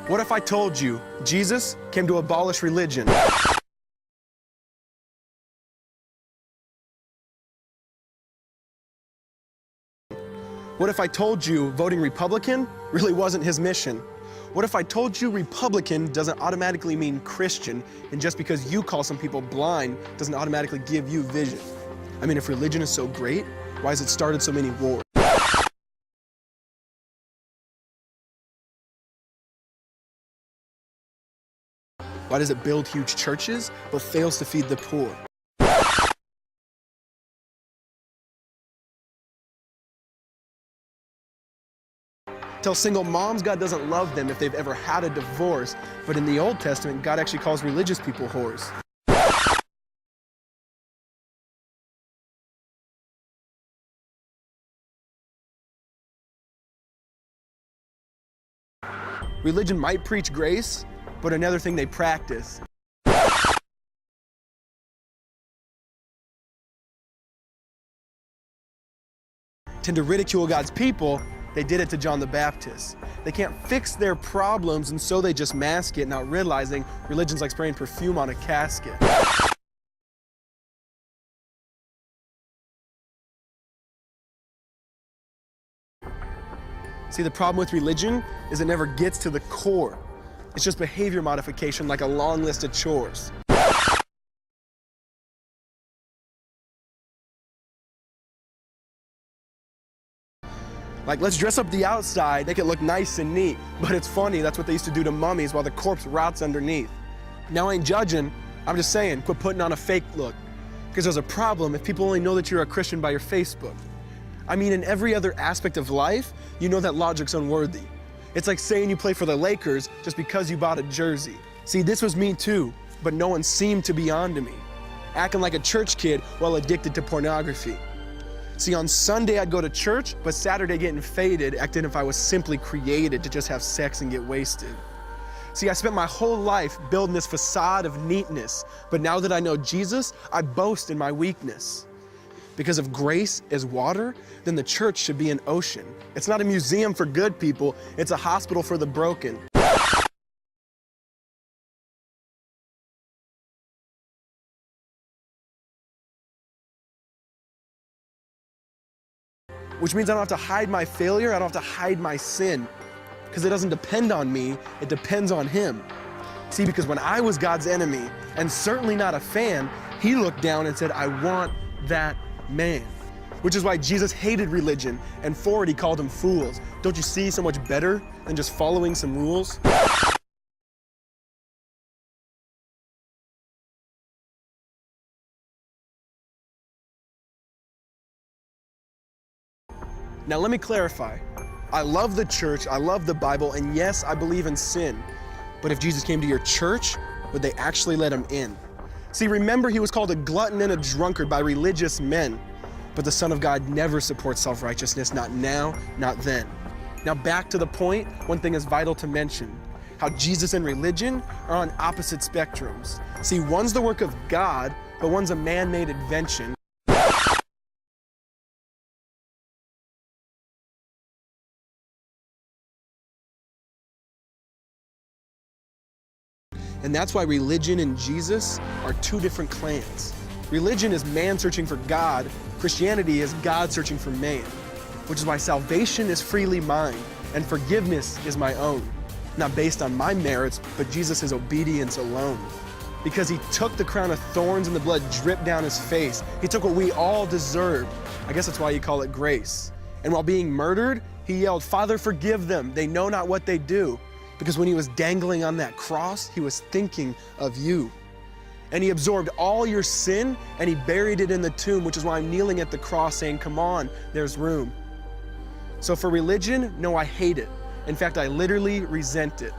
What if I told you Jesus came to abolish religion? What if I told you voting Republican really wasn't his mission? What if I told you Republican doesn't automatically mean Christian, and just because you call some people blind doesn't automatically give you vision? I mean, if religion is so great, why has it started so many wars? Why does it build huge churches but fails to feed the poor? Tell single moms God doesn't love them if they've ever had a divorce, but in the Old Testament, God actually calls religious people whores. Religion might preach grace, but another thing they practice. Tend to ridicule God's people. They did it to John the Baptist. They can't fix their problems, and so they just mask it, not realizing religion's like spraying perfume on a casket. See, the problem with religion is it never gets to the core. It's just behavior modification, like a long list of chores. Like, let's dress up the outside, make it look nice and neat. But it's funny, that's what they used to do to mummies while the corpse rots underneath. Now, I ain't judging, I'm just saying, quit putting on a fake look. Because there's a problem if people only know that you're a Christian by your Facebook. I mean, in every other aspect of life, you know that logic's unworthy. It's like saying you play for the Lakers just because you bought a jersey. See, this was me too, but no one seemed to be on to me. Acting like a church kid while addicted to pornography. See, on Sunday I'd go to church, but Saturday getting faded, acting if I was simply created to just have sex and get wasted. See, I spent my whole life building this facade of neatness, but now that I know Jesus, I boast in my weakness. Because if grace is water, then the church should be an ocean. It's not a museum for good people, it's a hospital for the broken. Which means I don't have to hide my failure, I don't have to hide my sin. Because it doesn't depend on me, it depends on Him. See, because when I was God's enemy, and certainly not a fan, He looked down and said, I want that man. Which is why Jesus hated religion, and for it He called them fools. Don't you see so much better than just following some rules? Now let me clarify. I love the church, I love the Bible, and yes, I believe in sin. But if Jesus came to your church, would they actually let Him in? See, remember He was called a glutton and a drunkard by religious men. But the Son of God never supports self-righteousness, not now, not then. Now back to the point, one thing is vital to mention. How Jesus and religion are on opposite spectrums. See, one's the work of God, but one's a man-made invention. And that's why religion and Jesus are two different clans. Religion is man searching for God. Christianity is God searching for man. Which is why salvation is freely mine and forgiveness is my own. Not based on my merits, but Jesus' obedience alone. Because He took the crown of thorns and the blood dripped down His face. He took what we all deserved. I guess that's why you call it grace. And while being murdered, He yelled, Father, forgive them. They know not what they do. Because when He was dangling on that cross, He was thinking of you. And He absorbed all your sin and He buried it in the tomb, which is why I'm kneeling at the cross saying, come on, there's room. So for religion, no, I hate it. In fact, I literally resent it.